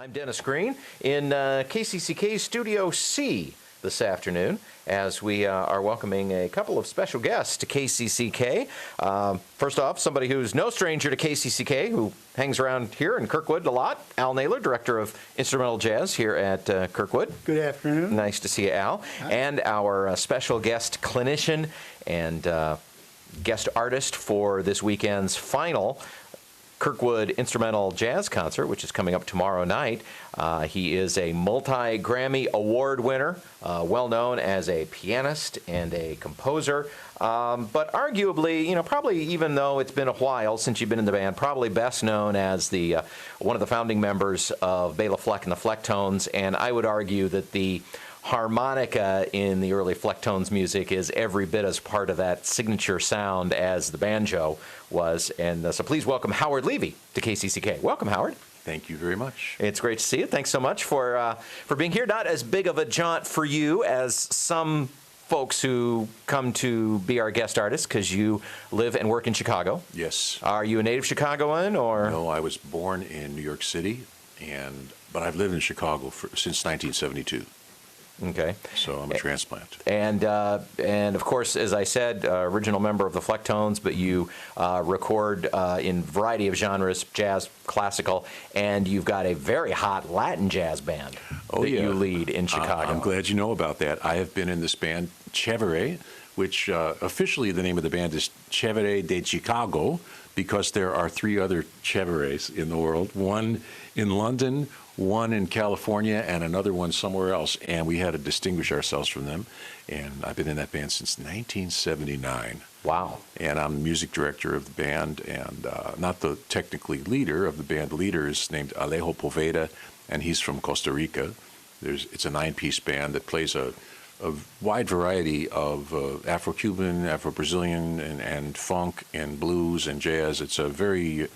I'm Dennis Green in KCCK Studio C this afternoon as we are welcoming a couple of special guests to KCCK. First off, somebody who's no stranger to KCCK, who hangs around here in Kirkwood a lot, Al Naylor, Director of Instrumental Jazz here at Kirkwood. Good afternoon. Nice to see you, Al. Hi. And our special guest clinician and guest artist for this weekend's final Kirkwood Instrumental Jazz Concert, which is coming up tomorrow night. He is a multi-Grammy Award winner, well known as a pianist and a composer, but arguably, probably even though it's been a while since you've been in the band, probably best known as the one of the founding members of Bela Fleck and the Flecktones, and I would argue that the harmonica in the early Flecktones music is every bit as part of that signature sound as the banjo was. And so please welcome Howard Levy to KCCK. Welcome, Howard. Thank you very much. It's great to see you. Thanks so much for being here. Not as big of a jaunt for you as some folks who come to be our guest artists, because you live and work in Chicago. Yes. Are you a native Chicagoan, or? No, I was born in New York City, but I've lived in Chicago since 1972. Okay. So I'm a transplant. And of course, as I said, original member of the Flecktones, but you record in a variety of genres, jazz, classical, and you've got a very hot Latin jazz band that you lead in Chicago. I'm glad you know about that. I have been in this band, Chévere, which officially the name of the band is Chévere de Chicago, because there are three other Chéveres in the world, one in London, one in California, and another one somewhere else, and we had to distinguish ourselves from them. And I've been in that band since 1979. Wow. And I'm music director of the band, and not the technically leader of the band. The leader is named Alejo Poveda, and he's from Costa Rica. It's a 9-piece band that plays a wide variety of Afro-Cuban, Afro-Brazilian, and funk, and blues, and jazz. It's a very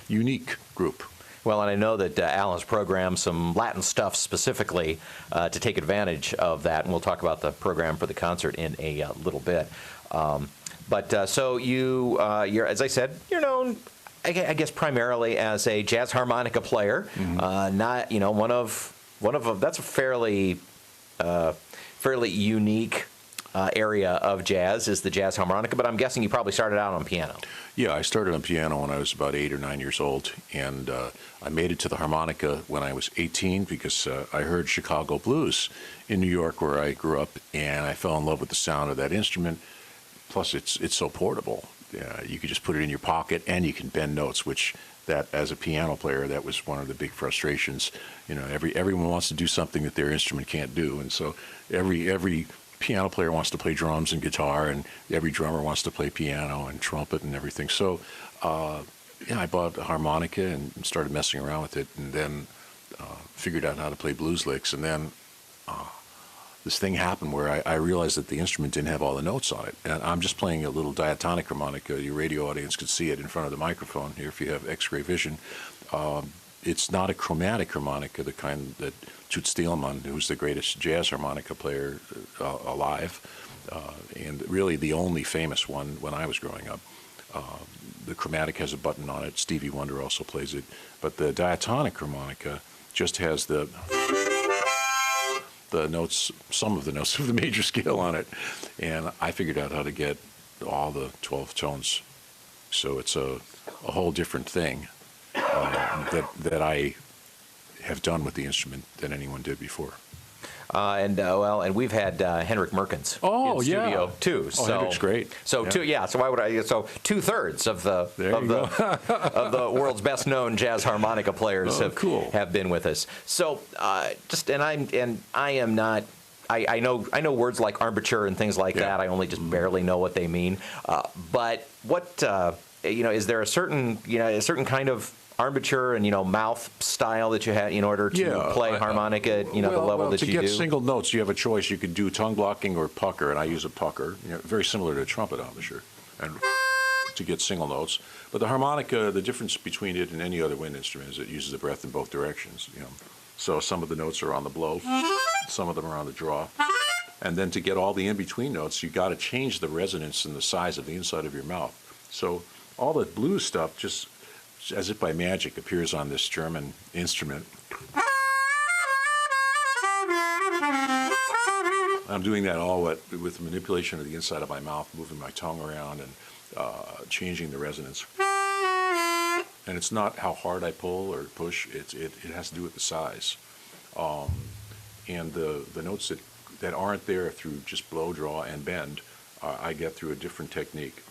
unique group. Well, and I know that Al has programmed some Latin stuff specifically to take advantage of that, and we'll talk about the program for the concert in a little bit. So you're, as I said, you're known, I guess, primarily as a jazz harmonica player. Mm-hmm. Not, one of that's a fairly unique area of jazz is the jazz harmonica, but I'm guessing you probably started out on piano. Yeah, I started on piano when I was about 8 or 9 years old, and I made it to the harmonica when I was 18 because I heard Chicago blues in New York, where I grew up, and I fell in love with the sound of that instrument. Plus, it's so portable. You could just put it in your pocket, and you can bend notes, which that as a piano player, that was one of the big frustrations. Everyone wants to do something that their instrument can't do, and so every piano player wants to play drums and guitar, and every drummer wants to play piano and trumpet and everything. So, I bought a harmonica and started messing around with it, and then figured out how to play blues licks. And then this thing happened where I realized that the instrument didn't have all the notes on it. And I'm just playing a little diatonic harmonica. Your radio audience could see it in front of the microphone here if you have X-ray vision. It's not a chromatic harmonica, the kind that Toots Thielemans, who's the greatest jazz harmonica player alive, and really the only famous one when I was growing up. The chromatic has a button on it. Stevie Wonder also plays it. But the diatonic harmonica just has the notes, some of the notes of the major scale on it. And I figured out how to get all the 12 tones. So it's a whole different thing. That I have done with the instrument than anyone did before. And we've had Henrik Merkens in studio too. So Henrik's great. So why would I? So 2/3 of the world's best known jazz harmonica players have been with us. So I am not. I know words like armature and things like that. I only just barely know what they mean. But what is there a certain kind of armature and mouth style that you have in order to play harmonica at the level that you do? To get single notes, you have a choice. You could do tongue blocking or pucker, and I use a pucker, very similar to a trumpet embouchure, and to get single notes. But the harmonica, the difference between it and any other wind instrument is it uses the breath in both directions. So some of the notes are on the blow, some of them are on the draw. And then to get all the in-between notes, you got to change the resonance and the size of the inside of your mouth. So all the blues stuff just as if by magic appears on this German instrument. I'm doing that all with the manipulation of the inside of my mouth, moving my tongue around and changing the resonance. And it's not how hard I pull or push, it has to do with the size. And the notes that aren't there through just blow, draw, and bend, I get through a different technique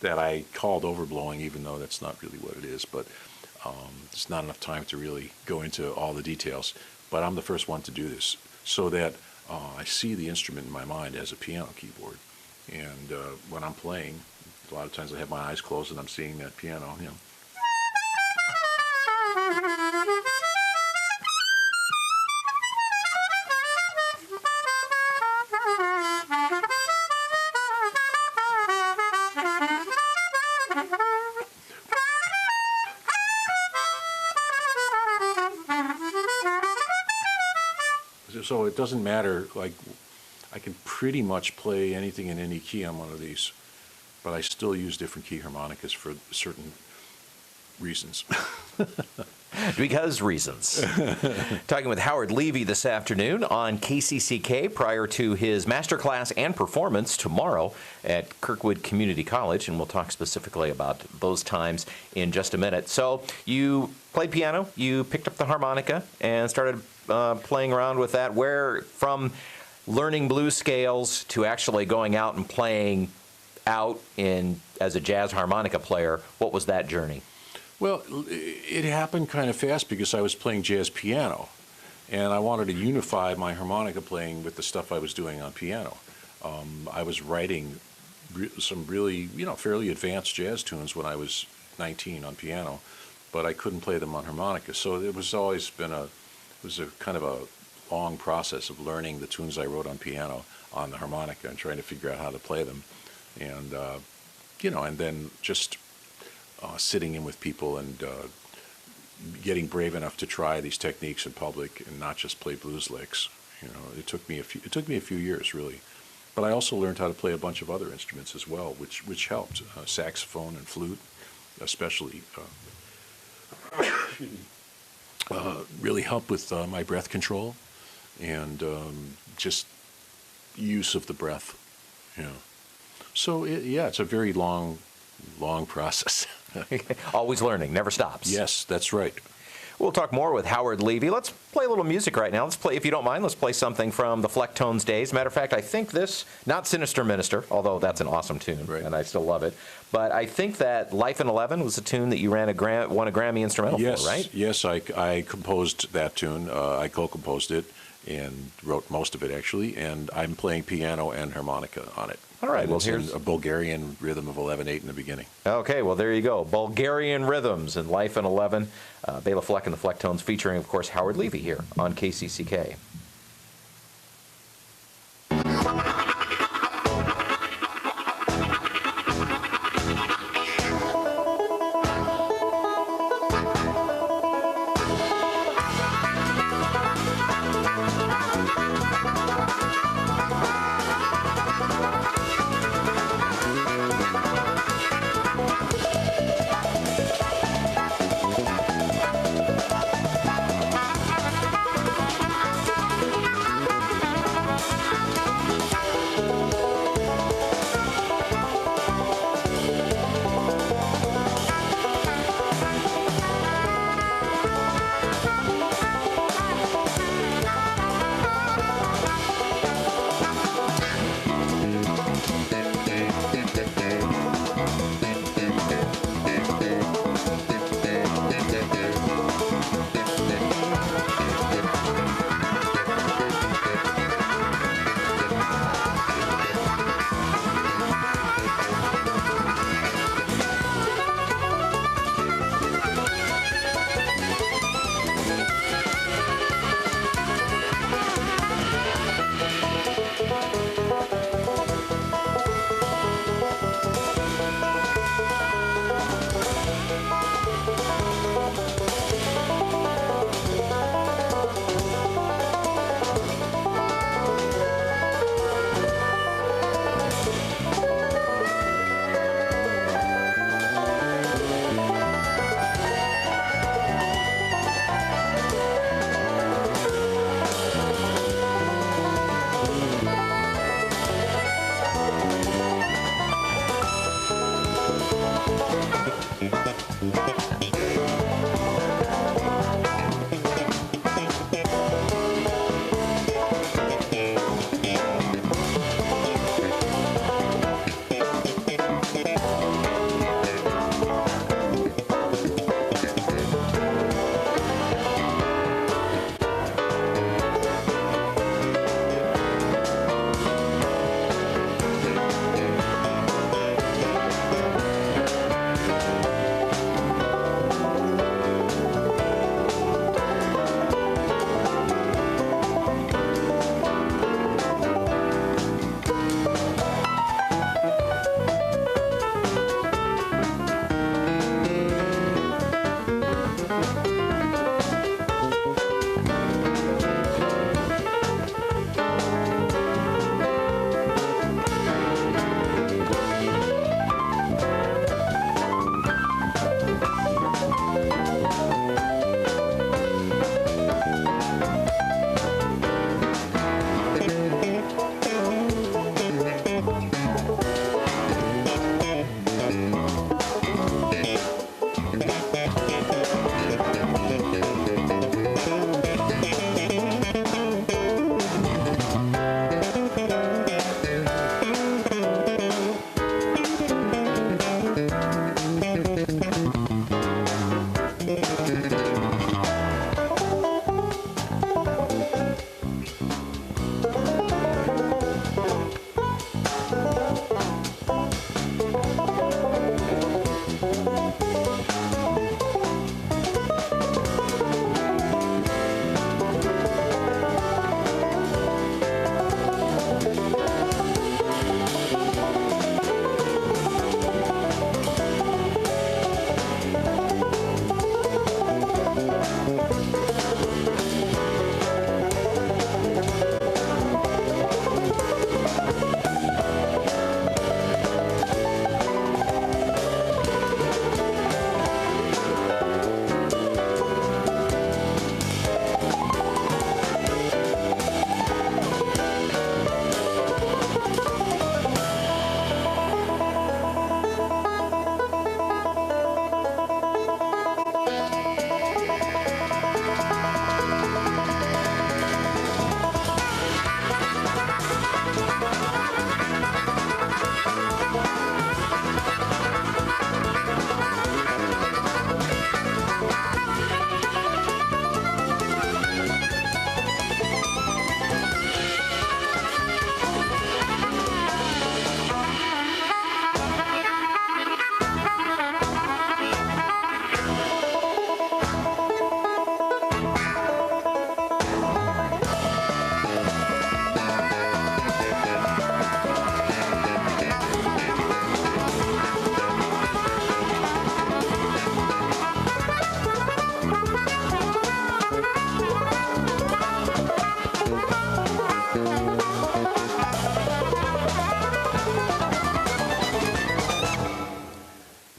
that I called overblowing, even though that's not really what it is. But there's not enough time to really go into all the details. But I'm the first one to do this, so that I see the instrument in my mind as a piano keyboard. And when I'm playing, a lot of times I have my eyes closed and I'm seeing that piano, you know. So it doesn't matter, like, I can pretty much play anything in any key on one of these, but I still use different key harmonicas for certain reasons. Because reasons. Talking with Howard Levy this afternoon on KCCK prior to his masterclass and performance tomorrow at Kirkwood Community College, and we'll talk specifically about those times in just a minute. So you played piano, you picked up the harmonica, and started playing around with that. Where from learning blues scales to actually going out and playing out as a jazz harmonica player, what was that journey? Well, it happened kind of fast because I was playing jazz piano, and I wanted to unify my harmonica playing with the stuff I was doing on piano. I was writing some really, fairly advanced jazz tunes when I was 19 on piano, but I couldn't play them on harmonica. So it was always been a kind of a long process of learning the tunes I wrote on piano on the harmonica and trying to figure out how to play them, and and then just sitting in with people and getting brave enough to try these techniques in public and not just play blues licks. It took me a few years, really. But I also learned how to play a bunch of other instruments as well, which helped. Saxophone and flute, especially, really helped with my breath control and just use of the breath. So it's a very long process. Always learning, never stops. Yes, that's right. We'll talk more with Howard Levy. Let's play a little music right now. If you don't mind, let's play something from the Flecktones days. Matter of fact, I think this, not Sinister Minister, although that's an awesome tune, right, and I still love it, but I think that Life in 11 was a tune that you won a Grammy instrumental for, right? Yes, I composed that tune. I co-composed it and wrote most of it, actually, and I'm playing piano and harmonica on it. All right, and here's a Bulgarian rhythm of 11/8 in the beginning. Okay, well, there you go. Bulgarian rhythms and Life in 11. Bela Fleck and the Flecktones featuring, of course, Howard Levy here on KCCK.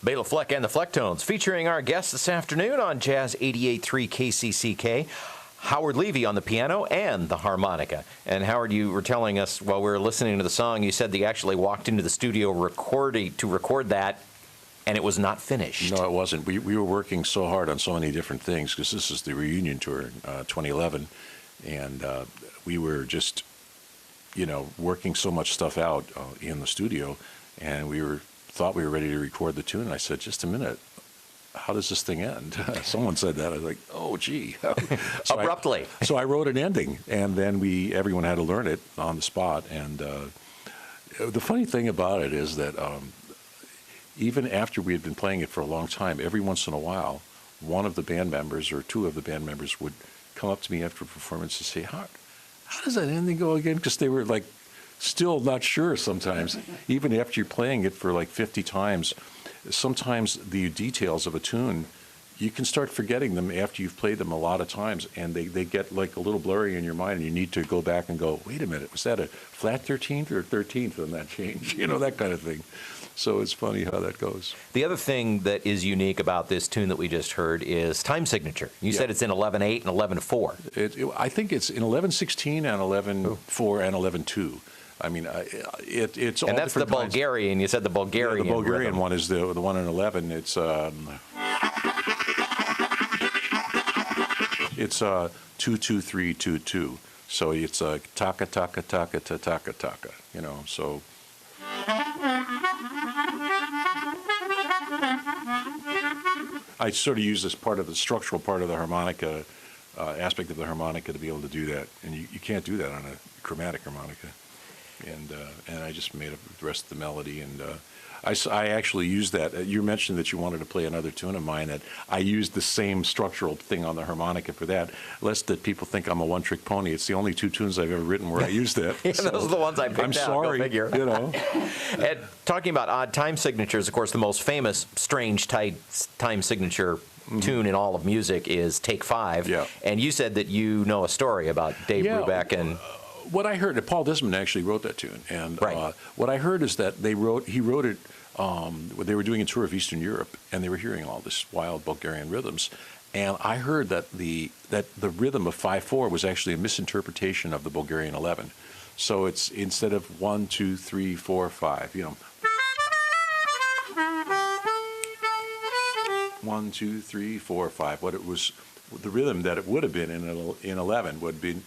Bela Fleck and the Flecktones, featuring our guest this afternoon on Jazz 88.3 KCCK, Howard Levy on the piano and the harmonica. And Howard, you were telling us while we were listening to the song, you said that you actually walked into the studio to record that, and it was not finished. No, it wasn't. We were working so hard on so many different things, because this is the reunion tour in 2011, and we were just, working so much stuff out in the studio, and thought we were ready to record the tune, and I said, just a minute, how does this thing end? Someone said that. I was like, oh, gee. So abruptly. So I wrote an ending, and then everyone had to learn it on the spot. And the funny thing about it is that even after we had been playing it for a long time, every once in a while, one of the band members or two of the band members would come up to me after a performance and say, how does that ending go again? Because they were like, still not sure sometimes, even after you're playing it for like 50 times. Sometimes the details of a tune, you can start forgetting them after you've played them a lot of times, and they get like a little blurry in your mind, and you need to go back and go, wait a minute, was that a flat 13th or 13th on that change? That kind of thing. So it's funny how that goes. The other thing that is unique about this tune that we just heard is time signature. You said it's in 11/8 and 11/4. I think it's in 11/16 and 11/4 and 11/2. I mean, it's all. And that's the Bulgarian. You said the Bulgarian. Yeah, the Bulgarian rhythm. one is the one in 11. It's 2-2-3-2-2. So it's taka taka taka ta taka taka. So. I sort of use this part of the structural part of the harmonica, aspect of the harmonica, to be able to do that, and you can't do that on a chromatic harmonica. And I just made up the rest of the melody, and I actually used that. You mentioned that you wanted to play another tune of mine, that I used the same structural thing on the harmonica for that, lest that people think I'm a one-trick pony. It's the only two tunes I've ever written where I used that. Yeah, so those are the ones I picked I'm sorry, Go figure. And talking about odd time signatures, of course, the most famous strange time signature tune in all of music is Take Five. Yeah. And you said that you know a story about Dave Brubeck and... What I heard, Paul Desmond actually wrote that tune, and Right. what I heard is that he wrote it. They were doing a tour of Eastern Europe, and they were hearing all this wild Bulgarian rhythms, and I heard that the rhythm of 5/4 was actually a misinterpretation of the Bulgarian 11. So it's instead of 1, 2, 3, 4, 5, 1, 2, 3, 4, 5. What it was, the rhythm that it would have been in 11 would have been.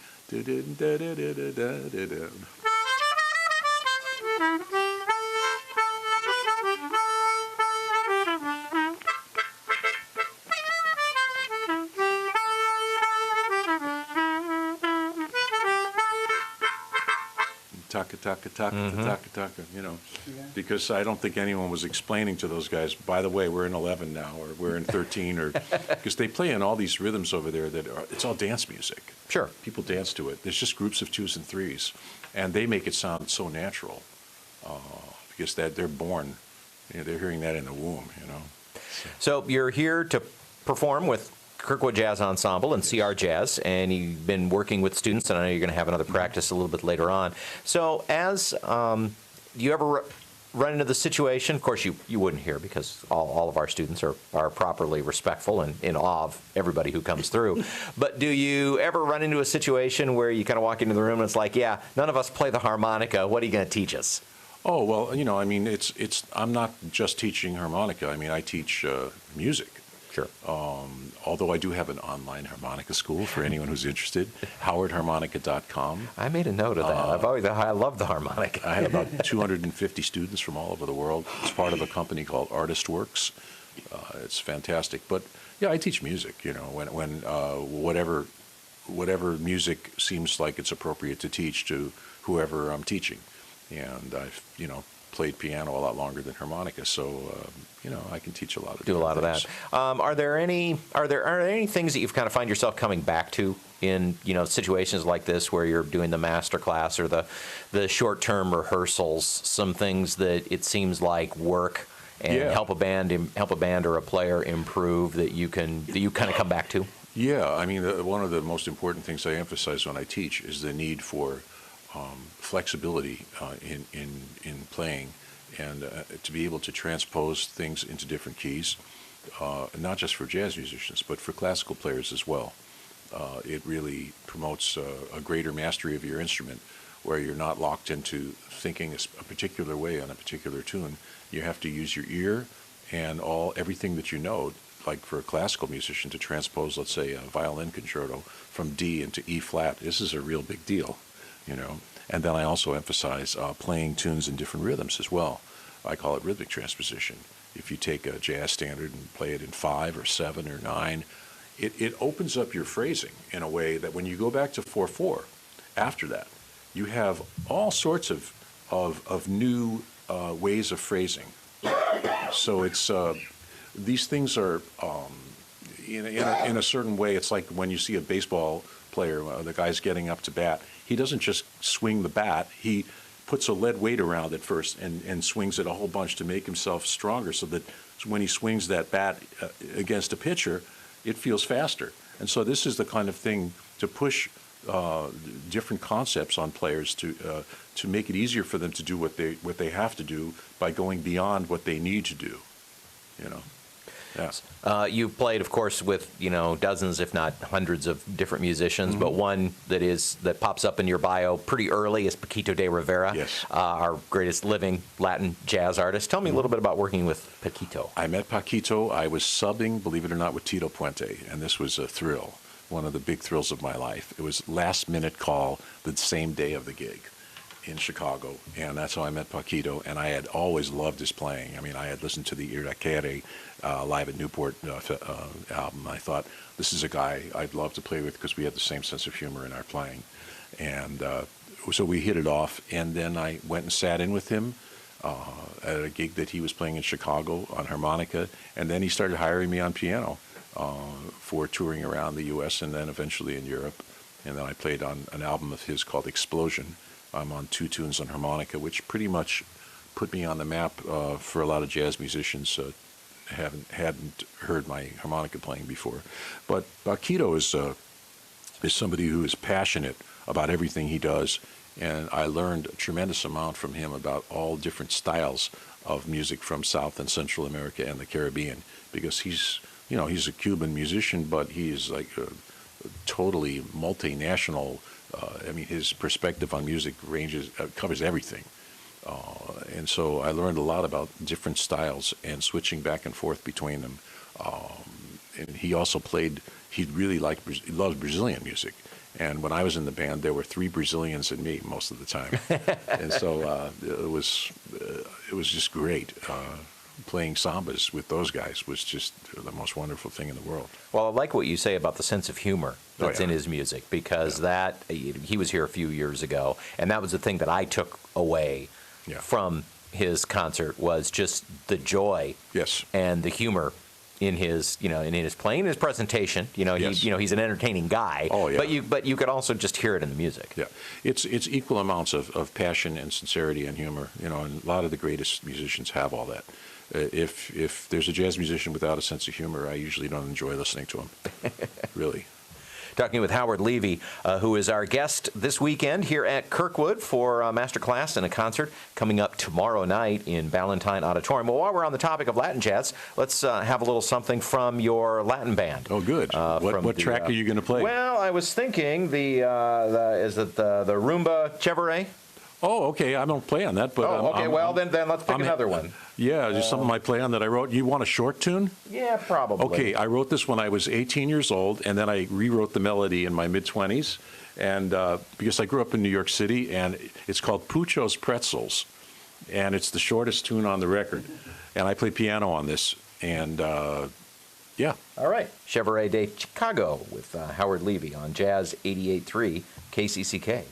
Taka, taka, taka, taka, taka, because I don't think anyone was explaining to those guys, by the way, we're in 11 now, or we're in 13, or because they play in all these rhythms over there it's all dance music. Sure. People dance to it. There's just groups of 2s and 3s, and they make it sound so natural because they're born, they're hearing that in the womb, So you're here to perform with Kirkwood Jazz Ensemble and CR Jazz, and you've been working with students, and I know you're going to have another practice a little bit later on. So as do you ever run into the situation, of course you wouldn't here because all of our students are properly respectful and in awe of everybody who comes through, but do you ever run into a situation where you kind of walk into the room and it's like, yeah, none of us play the harmonica, what are you going to teach us? Oh, well, I mean, I'm not just teaching harmonica. I mean, I teach music. Sure. Although I do have an online harmonica school for anyone who's interested, howardharmonica.com. I made a note of that. I love the harmonica. I have about 250 students from all over the world. It's part of a company called Artist Works. It's fantastic. But yeah, I teach music. When whatever music seems like it's appropriate to teach to whoever I'm teaching, and I've played piano a lot longer than harmonica, so I can teach a lot of that. Are there any things that you've kind of find yourself coming back to in situations like this where you're doing the master class or the short-term rehearsals? Some things that it seems like work and help a band or a player improve that you kind of come back to. Yeah, I mean, one of the most important things I emphasize when I teach is the need for flexibility in playing, and to be able to transpose things into different keys, not just for jazz musicians, but for classical players as well. It really promotes a greater mastery of your instrument, where you're not locked into thinking a particular way on a particular tune. You have to use your ear and everything that you know, like for a classical musician to transpose, let's say, a violin concerto from D into E flat. This is a real big deal. And then I also emphasize playing tunes in different rhythms as well. I call it rhythmic transposition. If you take a jazz standard and play it in 5 or 7 or 9, it opens up your phrasing in a way that when you go back to 4/4, after that, you have all sorts of new ways of phrasing. So it's these things are in a certain way. It's like when you see a baseball player, the guy's getting up to bat. He doesn't just swing the bat. He puts a lead weight around it first and swings it a whole bunch to make himself stronger, so that when he swings that bat against a pitcher, it feels faster. And so this is the kind of thing to push different concepts on players to make it easier for them to do what they have to do by going beyond what they need to do. Yeah. You've played, of course, with dozens, if not hundreds, of different musicians. But one that pops up in your bio pretty early is Paquito de Rivera, yes. Our greatest living Latin jazz artist. Tell me a little bit about working with Paquito. I met Paquito. I was subbing, believe it or not, with Tito Puente, and this was a thrill, one of the big thrills of my life. It was last-minute call the same day of the gig in Chicago, and that's how I met Paquito, and I had always loved his playing. I mean, I had listened to the Iraquere Live at Newport album. I thought, this is a guy I'd love to play with because we had the same sense of humor in our playing. And so we hit it off, and then I went and sat in with him at a gig that he was playing in Chicago on harmonica, and then he started hiring me on piano for touring around the U.S. and then eventually in Europe. And then I played on an album of his called Explosion. I'm on 2 tunes on harmonica, which pretty much put me on the map for a lot of jazz musicians hadn't heard my harmonica playing before. But Paquito is somebody who is passionate about everything he does, and I learned a tremendous amount from him about all different styles of music from South and Central America and the Caribbean, because he's a Cuban musician, but he is like a totally multinational. I mean, his perspective on music covers everything. And so I learned a lot about different styles and switching back and forth between them. And he also he loves Brazilian music. And when I was in the band, there were 3 Brazilians and me most of the time. And so it was just great. Playing sambas with those guys was just the most wonderful thing in the world. Well, I like what you say about the sense of humor that's in his music, because he was here a few years ago, and that was the thing that I took away from his concert, was just the joy and the humor in his playing, his presentation. He's an entertaining guy. Oh, yeah. But you could also just hear it in the music. Yeah, it's equal amounts of passion and sincerity and humor. And a lot of the greatest musicians have all that. If there's a jazz musician without a sense of humor, I usually don't enjoy listening to him. Really. Talking with Howard Levy, who is our guest this weekend here at Kirkwood for a masterclass and a concert coming up tomorrow night in Ballantine Auditorium. Well, while we're on the topic of Latin jazz, let's have a little something from your Latin band. Oh, good. What track are you going to play? Well, I was thinking the Rumba Chevrolet? Oh, okay. I don't play on that, but then let's pick another one. Yeah, just something I play on that I wrote. You want a short tune? Yeah, probably. Okay, I wrote this when I was 18 years old, and then I rewrote the melody in my mid-20s, and because I grew up in New York City, and it's called Pucho's Pretzels, and it's the shortest tune on the record, and I play piano on this, and yeah. All right, Chevrolet Datecago with Howard Levy on Jazz 88.3 KCCK.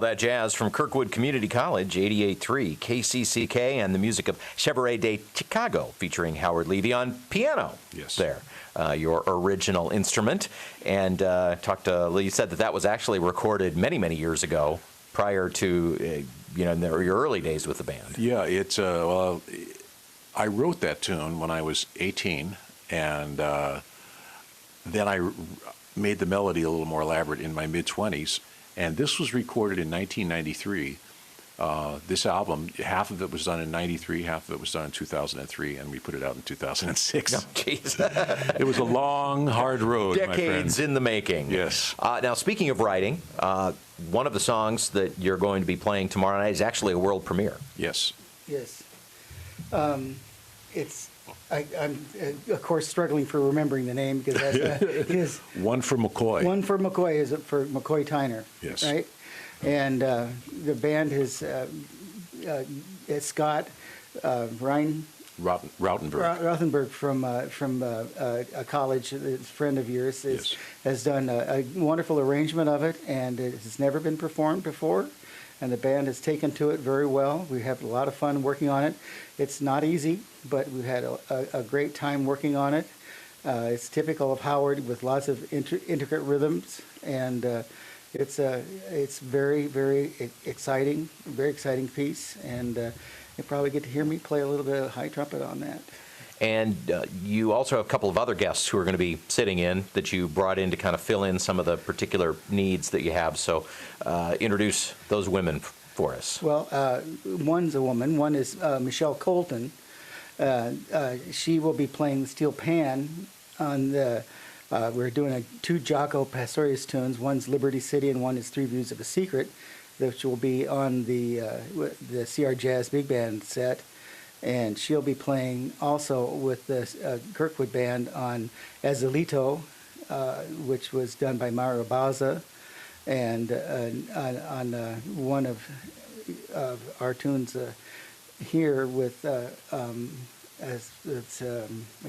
that jazz from Kirkwood Community College, 88.3 KCCK, and the music of Chevrolet Datecago, featuring Howard Levy on piano. Yes. There, your original instrument. And talked to Lee, said that was actually recorded many, many years ago, prior to, in your early days with the band. Yeah, I wrote that tune when I was 18, and then I made the melody a little more elaborate in my mid-20s, and this was recorded in 1993. This album, half of it was done in 93, half of it was done in 2003, and we put it out in 2006. Oh, jeez. It was a long, hard road, my friend. Decades in the making. Yes. Now, speaking of writing, one of the songs that you're going to be playing tomorrow night is actually a world premiere. Yes. Yes. I'm of course struggling for remembering the name because that's One for McCoy. One for McCoy is for McCoy Tyner. Yes. Right. And the band is Scott Ryan Rautenberg. from a college, a friend of yours, Yes. has done a wonderful arrangement of it, and it has never been performed before. And the band has taken to it very well. We have a lot of fun working on it. It's not easy, but we've had a great time working on it. It's typical of Howard with lots of intricate rhythms, and it's very, very exciting, very exciting piece. And you'll probably get to hear me play a little bit of high trumpet on that. And you also have a couple of other guests who are going to be sitting in that you brought in to kind of fill in some of the particular needs that you have. So introduce those women for us. Well, one's a woman. One is Michelle Colton. She will be playing the steel pan on the. We're doing two Jaco Pastorius tunes. One's Liberty City and one is Three Views of a Secret, which will be on the CR Jazz Big Band set. And she'll be playing also with the Kirkwood Band on Azalito, which was done by Mario Bauza, and on one of our tunes here with, I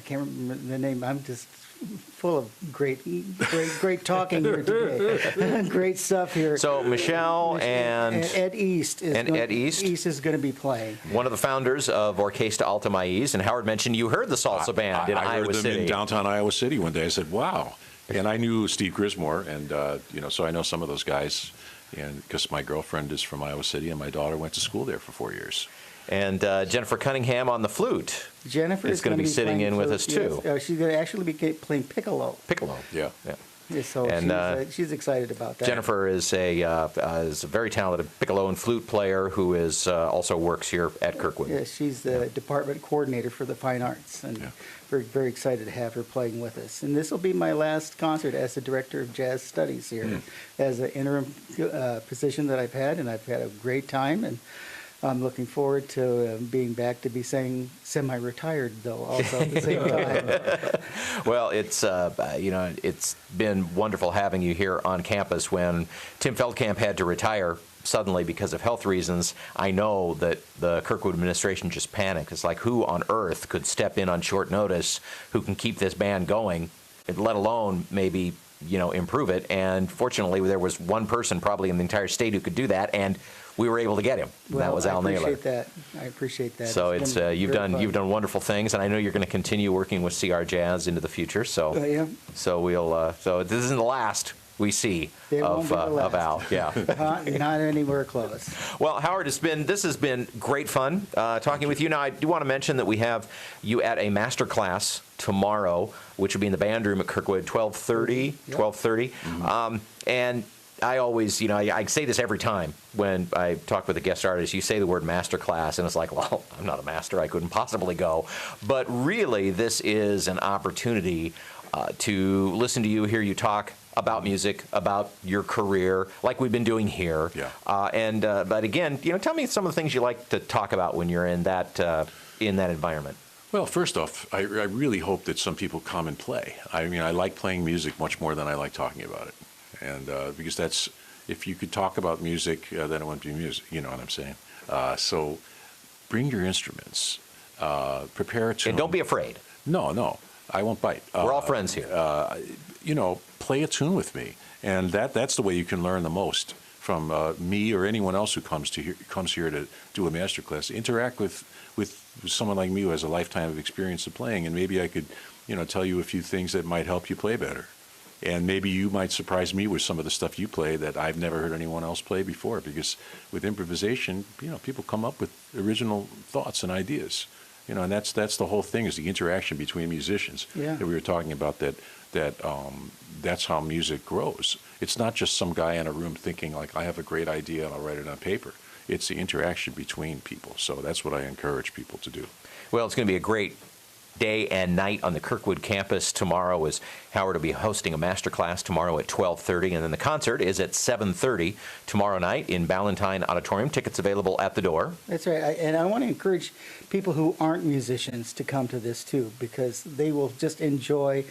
can't remember the name, I'm just full of great talking here today. Great stuff here. So Michelle and Ed East is going to be playing. One of the founders of Orquesta Alta Maiz, and Howard mentioned you heard the salsa band in Iowa heard them City. in downtown Iowa City one day. I said, "Wow!" And I knew Steve Grismore, and so I know some of those guys, and because my girlfriend is from Iowa City, and my daughter went to school there for 4 years. And Jennifer Cunningham on the flute. Jennifer is going to be sitting in with us too. Yes. She's going to actually be playing piccolo. Piccolo. Yeah. So she's excited about that. Jennifer is a very talented piccolo and flute player who is also works here at Kirkwood. Yes, she's the department coordinator for the fine arts, and we're very excited to have her playing with us. And this will be my last concert as the director of jazz studies here, as an interim position that I've had, and I've had a great time. And I'm looking forward to being back to be saying semi-retired, though, also at the same time. Well, it's been wonderful having you here on campus. When Tim Feldkamp had to retire suddenly because of health reasons, I know that the Kirkwood administration just panicked. It's like, who on earth could step in on short notice, who can keep this band going, let alone maybe improve it? And fortunately, there was one person probably in the entire state who could do that, and we were able to get him. Well, that was Al Naylor. I appreciate that. So you've done wonderful things, and I know you're going to continue working with CR Jazz into the future. So so this isn't the last we see of Al. Yeah. Not anywhere close. Well, Howard, this has been great fun talking with you. Now, I do want to mention that we have you at a master class tomorrow, which will be in the band room at Kirkwood, 12:30. Mm-hmm. And I always, I say this every time when I talk with a guest artist. You say the word master class, and it's like, well, I'm not a master. I couldn't possibly go. But really, this is an opportunity to listen to you, hear you talk about music, about your career, like we've been doing here. Yeah. But again, tell me some of the things you like to talk about when you're in that environment. Well, first off, I really hope that some people come and play. I mean, I like playing music much more than I like talking about it. And because if you could talk about music, then it wouldn't be music. You know what I'm saying? So bring your instruments. Prepare a tune. And don't be afraid. No, I won't bite. We're all friends here. Play a tune with me. And that's the way you can learn the most me or anyone else who comes here to do a master class. Interact with someone like me who has a lifetime of experience of playing, and maybe I could, tell you a few things that might help you play better. And maybe you might surprise me with some of the stuff you play that I've never heard anyone else play before. Because with improvisation, people come up with original thoughts and ideas. And that's the whole thing, is the interaction between musicians. Yeah. That we were talking about, that's how music grows. It's not just some guy in a room thinking like, I have a great idea and I'll write it on paper. It's the interaction between people. So that's what I encourage people to do. Well, it's going to be a great day and night on the Kirkwood campus tomorrow, as Howard will be hosting a master class tomorrow at 12:30, and then the concert is at 7:30 tomorrow night in Ballantine Auditorium. Tickets available at the door. That's right. And I want to encourage people who aren't musicians to come to this too, because they will just enjoy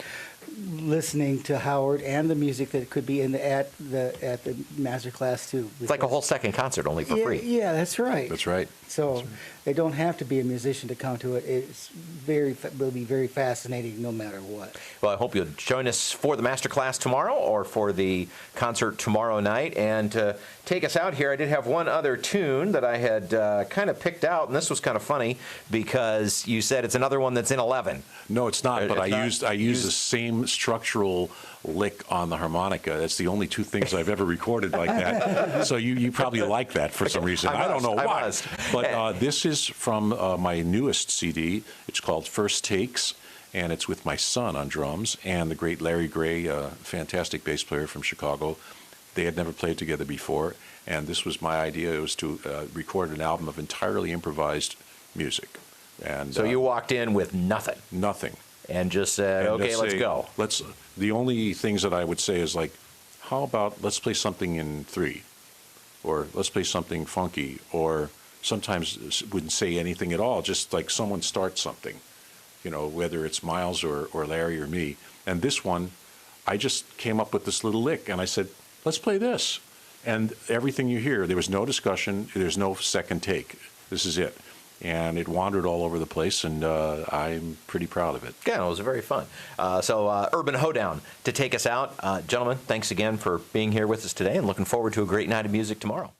listening to Howard and the music that could be at the master class too. It's like a whole second concert, only for free. Yeah, that's right. That's right. So they don't have to be a musician to come to it. Will be very fascinating no matter what. Well, I hope you'll join us for the master class tomorrow or for the concert tomorrow night. And to take us out here, I did have one other tune that I had kind of picked out, and this was kind of funny because you said it's another one that's in 11. No, it's not. But It's I used the same structural lick on the harmonica. That's the only two things I've ever recorded like that. So you probably like that for some reason. I don't know why. But this is from my newest CD. It's called First Takes, and it's with my son on drums and the great Larry Gray, fantastic bass player from Chicago. They had never played together before, and this was my idea. It was to record an album of entirely improvised music. And So you walked in with nothing. Nothing. And just said, okay, let's go. The only things that I would say is like, how about let's play something in 3, or let's play something funky, or sometimes wouldn't say anything at all, just like someone starts something, whether it's Miles or Larry or me. And this one, I just came up with this little lick, and I said, let's play this. And everything you hear, there was no discussion, there's no second take. This is it. And it wandered all over the place, and I'm pretty proud of it. Yeah, it was very fun. So Urban Hoedown to take us out. Gentlemen, thanks again for being here with us today, and looking forward to a great night of music tomorrow.